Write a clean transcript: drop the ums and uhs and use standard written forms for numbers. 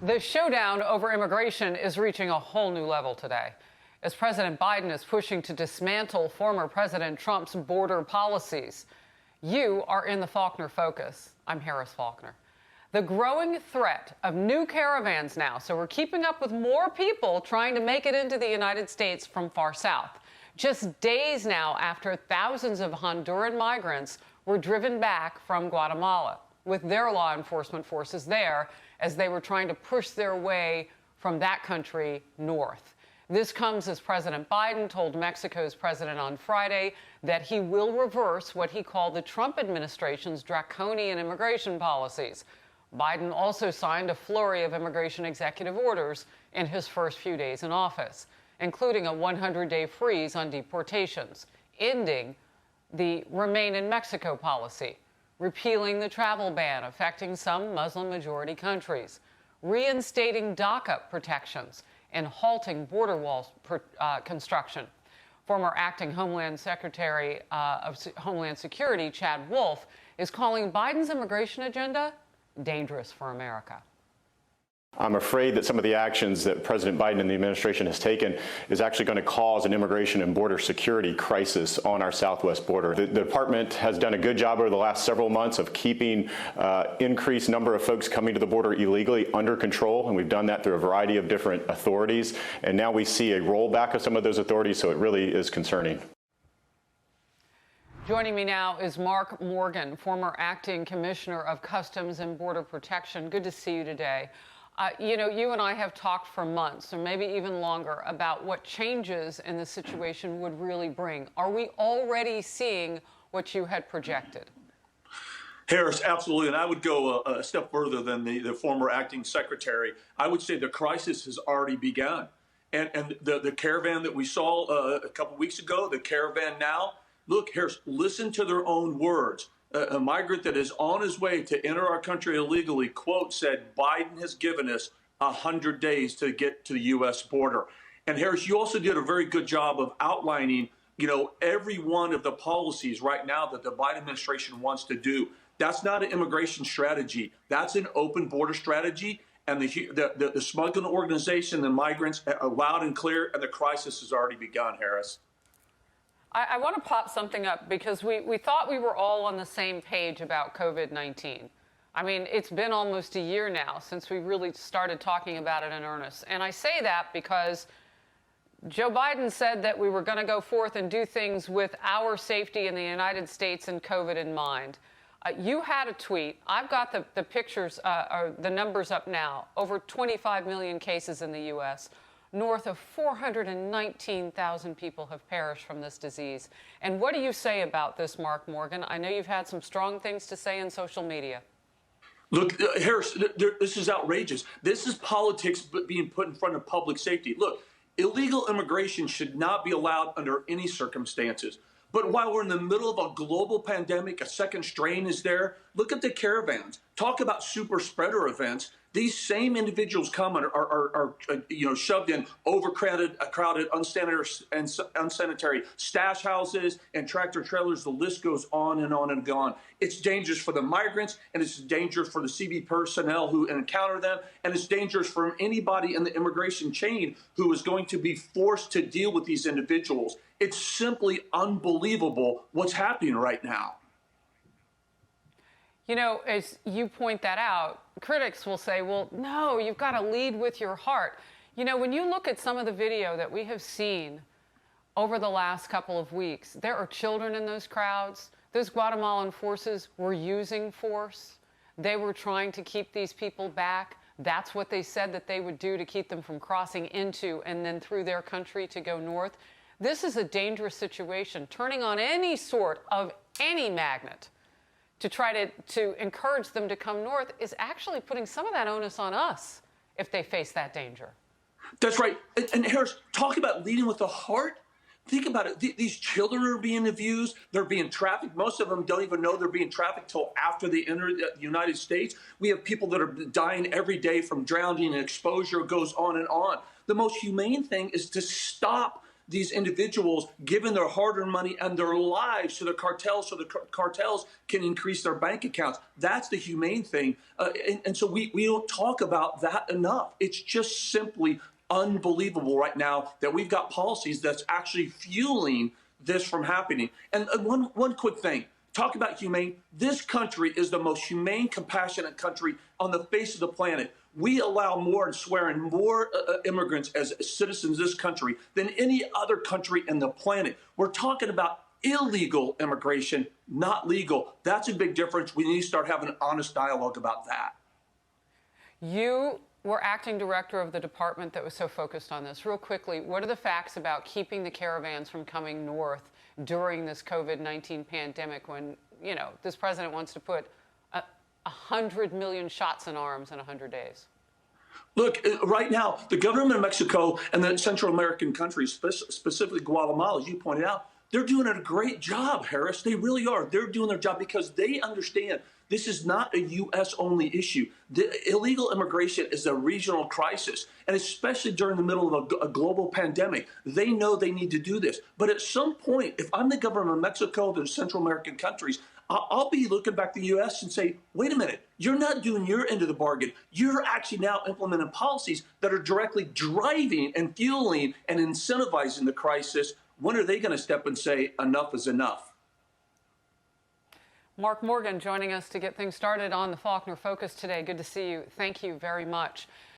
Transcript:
The showdown over immigration is reaching a whole new level today, as President Biden is pushing to dismantle former President Trump's border policies. You are in the Faulkner Focus. I'm Harris Faulkner. The growing threat of new caravans now, so we're keeping up with more people trying to make it into the United States from far south. Just days now after thousands of Honduran migrants were driven back from Guatemala with their law enforcement forces there as they were trying to push their way from that country north. This comes as President Biden told Mexico's president on Friday that he will reverse what he called the Trump administration's draconian immigration policies. Biden also signed a flurry of immigration executive orders in his first few days in office, including a 100-day freeze on deportations, ending the Remain in Mexico policy, repealing the travel ban affecting some Muslim-majority countries, reinstating DACA protections, and halting border wall construction. Former acting Homeland Secretary of Homeland Security, Chad Wolf, is calling Biden's immigration agenda dangerous for America. I'm afraid that some of the actions that President Biden and the administration has taken is actually going to cause an immigration and border security crisis on our southwest border. The department has done a good job over the last several months of keeping increased number of folks coming to the border illegally under control, and we've done that through a variety of different authorities. And now we see a rollback of some of those authorities, so it really is concerning. Joining me now is Mark Morgan, former acting Commissioner of Customs and Border Protection. Good to see you today. You know, you and I have talked for months, or maybe even longer, about what changes in the situation would really bring. Are we already seeing what you had projected? Harris, absolutely. And I would go a step further than the former acting secretary. I would say the crisis has already begun. And the caravan that we saw a couple weeks ago, the caravan now, look, Harris, listen to their own words. A migrant that is on his way to enter our country illegally, quote, said, Biden has given us 100 days to get to the U.S. border. And Harris, you also did a very good job of outlining, you know, every one of the policies right now that the Biden administration wants to do. That's not an immigration strategy. That's an open border strategy. And the smuggling organization, the migrants, are loud and clear, and the crisis has already begun, Harris. I want to pop something up because we thought we were all on the same page about COVID-19. I mean, it's been almost a year now since we really started talking about it in earnest. And I say that because Joe Biden said that we were going to go forth and do things with our safety in the United States and COVID in mind. You had a tweet. I've got the pictures, or the numbers up now. Over 25 million cases in the U.S., north of 419,000 people have perished from this disease. And what do you say about this, Mark Morgan? I know you've had some strong things to say in social media. Look, Harris, this is outrageous. This is politics being put in front of public safety. Look, illegal immigration should not be allowed under any circumstances. But while we're in the middle of a global pandemic, a second strain is there, look at the caravans. Talk about super spreader events. These same individuals come and are shoved in crowded, unsanitary stash houses and tractor trailers. The list goes on and on and on. It's dangerous for the migrants, and it's dangerous for the CB personnel who encounter them, and it's dangerous for anybody in the immigration chain who is going to be forced to deal with these individuals. It's simply unbelievable what's happening right now. You know, as you point that out, critics will say, well, no, you've got to lead with your heart. You know, when you look at some of the video that we have seen over the last couple of weeks, there are children in those crowds. Those Guatemalan forces were using force. They were trying to keep these people back. That's what they said that they would do to keep them from crossing into and then through their country to go north. This is a dangerous situation. Turning on any sort of any magnet to try to encourage them to come north is actually putting some of that onus on us if they face that danger. That's right. And Harris, talk about leading with the heart. Think about it. These children are being abused. They're being trafficked. Most of them don't even know they're being trafficked till after they enter the United States. We have people that are dying every day from drowning and exposure. It goes on and on. The most humane thing is to stop these individuals giving their hard-earned money and their lives to the cartels so the cartels can increase their bank accounts. That's the humane thing. And so we don't talk about that enough. It's just simply unbelievable right now that we've got policies that's actually fueling this from happening. And one quick thing. Talk about humane. This country is the most humane, compassionate country on the face of the planet. We allow more and swear in more immigrants as citizens of this country than any other country in the planet. We're talking about illegal immigration, not legal. That's a big difference. We need to start having an honest dialogue about that. You were acting director of the department that was so focused on this. Real quickly, what are the facts about keeping the caravans from coming north during this COVID-19 pandemic when, you know, this president wants to put 100 million shots in arms in 100 days? Look, right now, the government of Mexico and the Central American countries, specifically Guatemala, as you pointed out, they're doing a great job, Harris. They really are. They're doing their job because they understand this is not a U.S.-only issue. The illegal immigration is a regional crisis, and especially during the middle of a global pandemic, they know they need to do this. But at some point, if I'm the government of Mexico, the Central American countries, I'll be looking back to the U.S. and say, wait a minute, you're not doing your end of the bargain. You're actually now implementing policies that are directly driving and fueling and incentivizing the crisis. When are they going to step and say enough is enough? Mark Morgan joining us to get things started on the Faulkner Focus today. Good to see you. Thank you very much.